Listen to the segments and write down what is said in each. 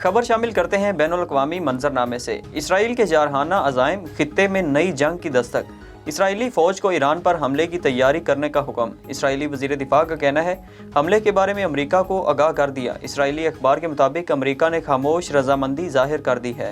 खबर शामिल करते हैं बैनुल-अक़वामी मंजरनामे से। इसराइल के जारहाना अज़ाइम, खित्ते में नई जंग की दस्तक। इसराइली फ़ौज को ईरान पर हमले की तैयारी करने का हुक्म। इसराइली वज़ीर दिफ़ा का कहना है, हमले के बारे में अमेरिका को आगाह कर दिया। इसराइली अखबार के मुताबिक अमेरिका ने खामोश रजामंदी ज़ाहिर कर दी है।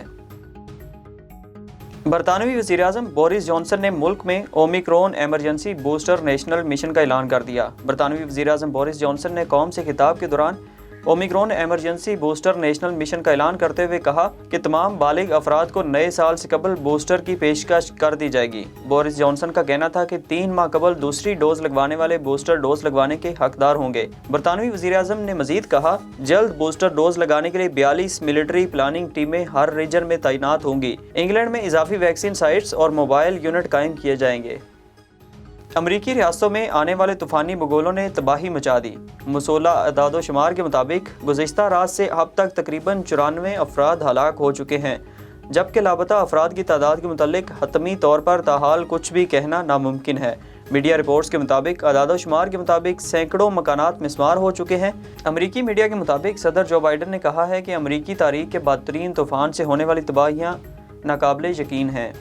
बरतानवी वज़ीर-ए-आज़म बोरिस जॉनसन ने मुल्क में Omicron emergency booster national mission का ऐलान कर दिया। बरतानवी वज़ीर-ए-आज़म बोरिस जॉनसन ने कौम से खिताब के दौरान Omicron emergency booster national mission का ऐलान करते हुए कहा कि तमाम बालिग अफराद को नए साल से कबल बूस्टर की पेशकश कर दी जाएगी। बोरिस जॉनसन का कहना था कि 3 माह कबल दूसरी डोज लगवाने वाले बूस्टर डोज लगवाने के हकदार होंगे। बरतानवी वज़ीर-ए-आज़म ने मजीद कहा, जल्द बूस्टर डोज लगाने के लिए 42 मिलिट्री प्लानिंग टीमें हर रीजन में तैनात होंगी। इंग्लैंड में इजाफी वैक्सीन साइट्स और मोबाइल यूनिट कायम किए जाएंगे। अमरीकी रियासतों में आने वाले तूफ़ानी बगोलों ने तबाही मचा दी। मुसोला अदादो शुमार के मुताबिक गुज़िश्ता रात से अब तक तकरीबन 94 अफराद हलाक हो चुके हैं, जबकि लापता अफराद की तादाद के मुतालिक हतमी तौर पर ताहाल कुछ भी कहना नामुमकिन है। मीडिया रिपोर्ट्स के मुताबिक अदादो शुमार के मुताबिक सैकड़ों मकानात मिस्मार हो चुके हैं। अमरीकी मीडिया के मुताबिक सदर जो बाइडन ने कहा है कि अमरीकी तारीख के बदतरीन तूफ़ान से होने वाली तबाहियाँ नाकाबिले यकीन हैं।